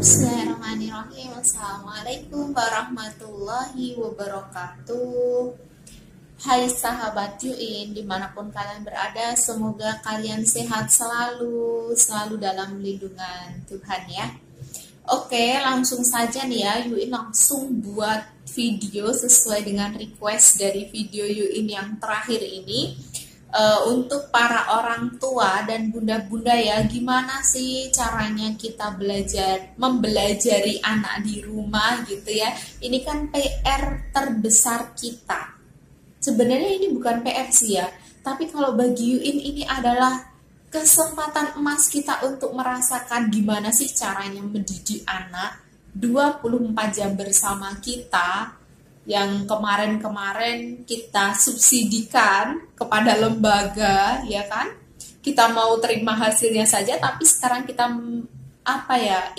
Bismillahirrahmanirrahim. Assalamualaikum warahmatullahi wabarakatuh. Hai sahabat Yuin, dimanapun kalian berada, semoga kalian sehat selalu dalam lindungan Tuhan ya. Oke, langsung saja nih ya, Yuin langsung buat video sesuai dengan request dari video Yuin yang terakhir ini. Untuk para orang tua dan bunda-bunda ya, gimana sih caranya kita membelajari anak di rumah gitu ya. Ini kan PR terbesar kita. Sebenarnya ini bukan PR sih ya, tapi kalau bagi Yuin ini adalah kesempatan emas kita untuk merasakan gimana sih caranya mendidik anak 24 jam bersama kita, yang kemarin kita subsidikan kepada lembaga, ya kan? Kita mau terima hasilnya saja, tapi sekarang kita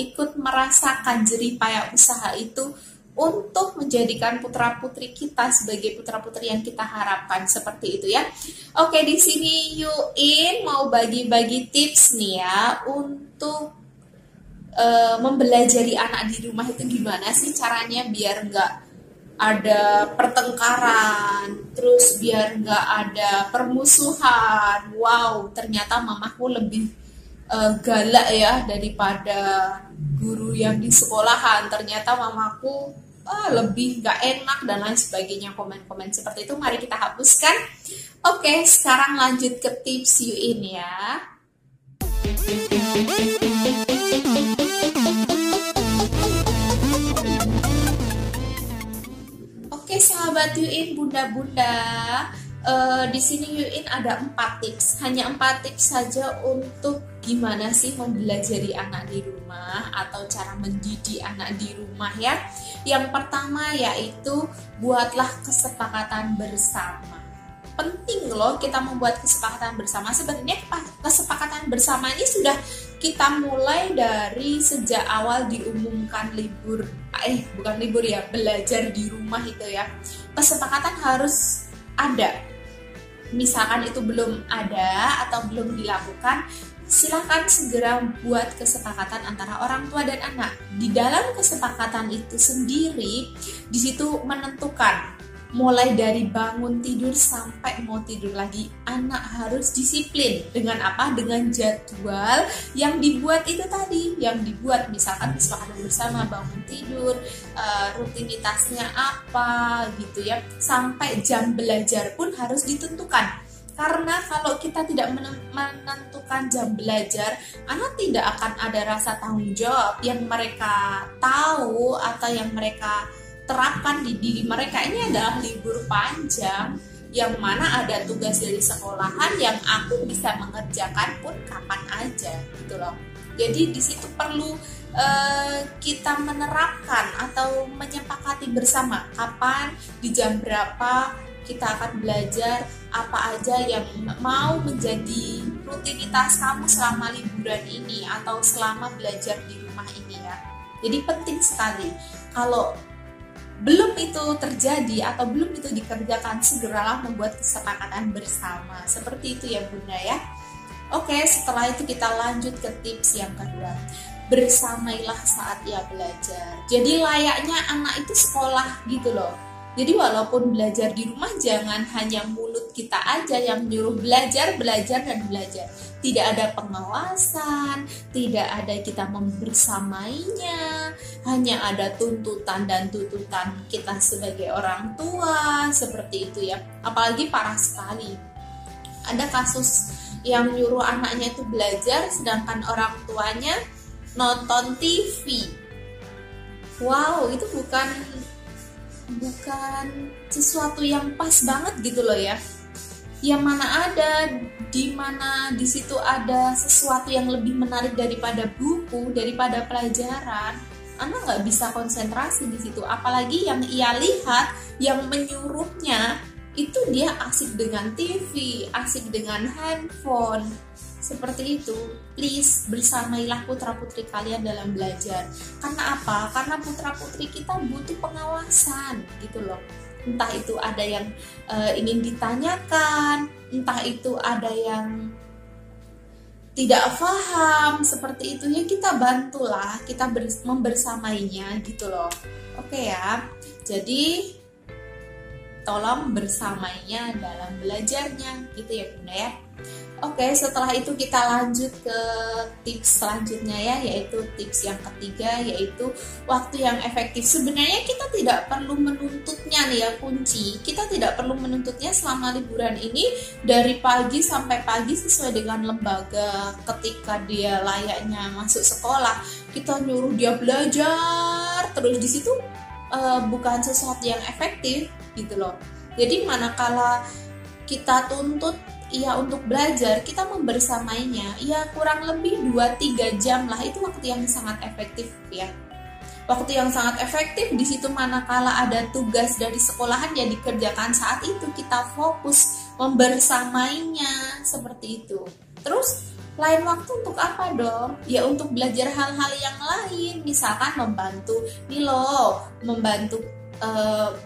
ikut merasakan jerih payah usaha itu untuk menjadikan putra-putri kita sebagai putra-putri yang kita harapkan, seperti itu ya. Oke, di sini Yuin mau bagi-bagi tips nih ya untuk mempelajari anak di rumah itu gimana sih caranya biar nggak ada pertengkaran, terus biar nggak ada permusuhan. Wow, ternyata mamaku lebih galak ya daripada guru yang di sekolahan. Ternyata mamaku lebih nggak enak dan lain sebagainya, komen-komen seperti itu. Mari kita hapuskan. Oke, sekarang lanjut ke tips Yuin ya. Sahabat Yuin, bunda-bunda, di sini Yuin ada 4 tips, hanya 4 tips saja untuk gimana sih mempelajari anak di rumah atau cara mendidik anak di rumah ya. Yang pertama yaitu buatlah kesepakatan bersama. Penting loh kita membuat kesepakatan bersama. Sebenarnya kesepakatan bersama ini sudah kita mulai dari sejak awal diumumkan belajar di rumah itu ya. Kesepakatan harus ada. Misalkan itu belum ada atau belum dilakukan, silakan segera buat kesepakatan antara orang tua dan anak. Di dalam kesepakatan itu sendiri, di situ menentukan mulai dari bangun tidur sampai mau tidur lagi, anak harus disiplin. Dengan apa? Dengan jadwal yang dibuat itu tadi, yang dibuat misalkan kesepakatan bersama, bangun tidur, rutinitasnya apa gitu ya, sampai jam belajar pun harus ditentukan. Karena kalau kita tidak menentukan jam belajar, anak tidak akan ada rasa tanggung jawab yang mereka tahu atau yang mereka terapkan di diri mereka. Ini adalah libur panjang yang mana ada tugas dari sekolahan yang aku bisa mengerjakan pun kapan aja gitu loh. Jadi di situ perlu kita menerapkan atau menyepakati bersama kapan, di jam berapa kita akan belajar, apa aja yang mau menjadi rutinitas kamu selama liburan ini atau selama belajar di rumah ini ya. Jadi penting sekali. Kalau belum itu terjadi atau belum itu dikerjakan, segeralah membuat kesepakatan bersama. Seperti itu ya bunda ya. Oke, setelah itu kita lanjut ke tips yang kedua. Bersamailah saat ia belajar. Jadi layaknya anak itu sekolah gitu loh. Jadi walaupun belajar di rumah, jangan hanya mulut kita aja yang nyuruh belajar dan belajar. Tidak ada pengawasan, tidak ada kita membersamainya, hanya ada tuntutan kita sebagai orang tua, seperti itu ya. Apalagi parah sekali. Ada kasus yang nyuruh anaknya itu belajar, sedangkan orang tuanya nonton TV. Wow, itu bukan sesuatu yang pas banget gitu loh ya. Yang mana ada, di mana di situ ada sesuatu yang lebih menarik daripada buku, daripada pelajaran, anak nggak bisa konsentrasi di situ. Apalagi yang ia lihat, yang menyuruhnya itu dia asik dengan TV, asik dengan handphone. Seperti itu. Please, bersamailah putra-putri kalian dalam belajar. Karena apa? Karena putra-putri kita butuh pengawasan gitu loh. Entah itu ada yang ingin ditanyakan, entah itu ada yang tidak paham seperti itu ya, kita bantulah, kita membersamainya gitu loh. Oke ya, jadi tolong bersamainya dalam belajarnya gitu ya Bunda ya. Oke, setelah itu kita lanjut ke tips selanjutnya ya, yaitu tips yang ketiga, yaitu waktu yang efektif. Sebenarnya kita tidak perlu menuntutnya nih ya, kunci. Kita tidak perlu menuntutnya selama liburan ini dari pagi sampai pagi sesuai dengan lembaga. Ketika dia layaknya masuk sekolah, kita nyuruh dia belajar terus di situ bukan sesuatu yang efektif gitu loh. Jadi manakala kita tuntut ya untuk belajar, kita membersamainya ya kurang lebih 2-3 jam lah, itu waktu yang sangat efektif ya. Waktu yang sangat efektif di situ manakala ada tugas dari sekolahan ya dikerjakan saat itu, kita fokus membersamainya seperti itu. Terus lain waktu untuk apa dong? Ya untuk belajar hal-hal yang lain, misalkan membantu nih loh, membantu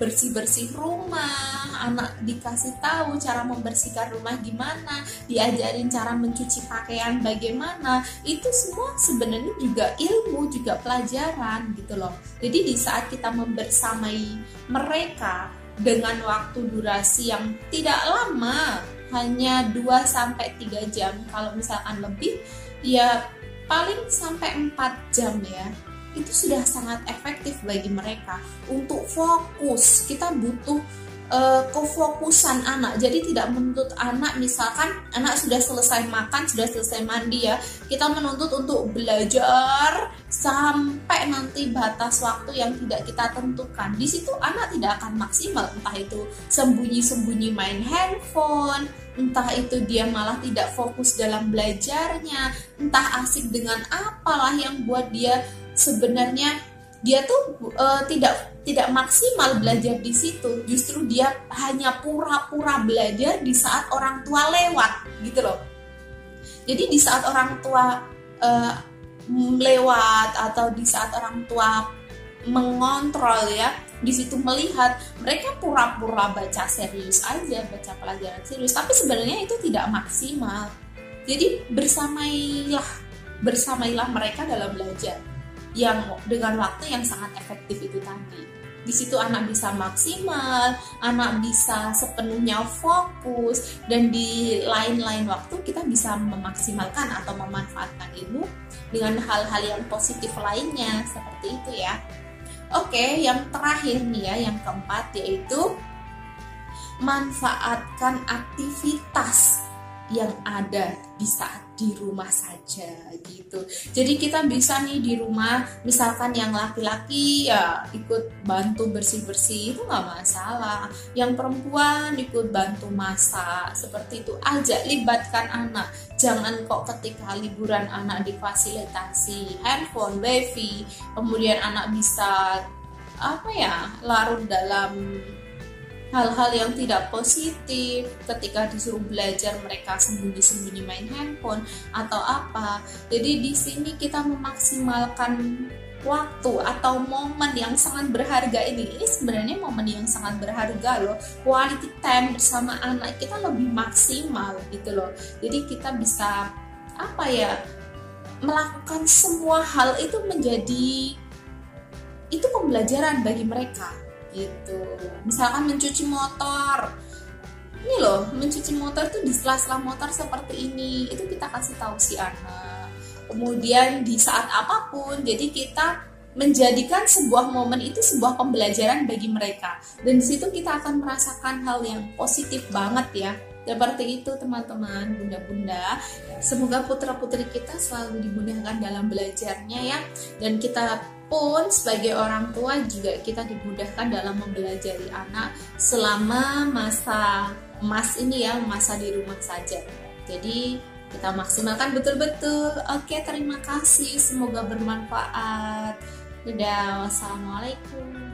bersih-bersih rumah, anak dikasih tahu cara membersihkan rumah gimana, diajarin cara mencuci pakaian bagaimana, itu semua sebenarnya juga ilmu, juga pelajaran gitu loh. Jadi di saat kita membersamai mereka dengan waktu durasi yang tidak lama, hanya 2-3 jam, kalau misalkan lebih ya paling sampai 4 jam ya, itu sudah sangat efektif bagi mereka untuk fokus. Kita butuh kefokusan anak, jadi tidak menuntut anak, misalkan anak sudah selesai makan, sudah selesai mandi ya, kita menuntut untuk belajar sampai nanti batas waktu yang tidak kita tentukan. Di situ anak tidak akan maksimal, entah itu sembunyi-sembunyi main handphone, entah itu dia malah tidak fokus dalam belajarnya, entah asik dengan apalah yang buat dia sebenarnya dia tuh tidak maksimal belajar di situ. Justru dia hanya pura-pura belajar di saat orang tua lewat gitu loh. Jadi di saat orang tua lewat atau di saat orang tua mengontrol ya, di situ melihat mereka pura-pura baca serius aja, baca pelajaran serius, tapi sebenarnya itu tidak maksimal. Jadi bersamailah mereka dalam belajar yang dengan waktu yang sangat efektif itu tadi. Di situ anak bisa maksimal, anak bisa sepenuhnya fokus, dan di lain-lain waktu kita bisa memaksimalkan atau memanfaatkan ilmu dengan hal-hal yang positif lainnya seperti itu ya. Oke, yang terakhir nih ya, yang keempat, yaitu manfaatkan aktivitas yang ada di saat di rumah saja gitu. Jadi kita bisa nih di rumah, misalkan yang laki-laki ya ikut bantu bersih-bersih, itu nggak masalah. Yang perempuan ikut bantu masak, seperti itu. Ajak, libatkan anak. Jangan kok ketika liburan anak difasilitasi handphone, wifi, kemudian anak bisa larut dalam hal-hal yang tidak positif. Ketika disuruh belajar mereka sembunyi-sembunyi main handphone atau apa. Jadi di sini kita memaksimalkan waktu atau momen yang sangat berharga ini. Ini sebenarnya momen yang sangat berharga loh. Quality time bersama anak kita lebih maksimal gitu loh. Jadi kita bisa melakukan semua hal itu menjadi itu pembelajaran bagi mereka gitu. Misalkan mencuci motor, ini loh, mencuci motor tuh di sela-sela motor seperti ini, itu kita kasih tahu si anak. Kemudian di saat apapun, jadi kita menjadikan sebuah momen itu sebuah pembelajaran bagi mereka, dan di situ kita akan merasakan hal yang positif banget ya. Seperti itu teman-teman, bunda-bunda. Semoga putra-putri kita selalu dimudahkan dalam belajarnya ya, dan kita pun sebagai orang tua juga kita dimudahkan dalam mempelajari anak selama masa ini ya, masa di rumah saja. Jadi kita maksimalkan betul-betul. Oke, terima kasih, semoga bermanfaat. Dadah, wassalamualaikum.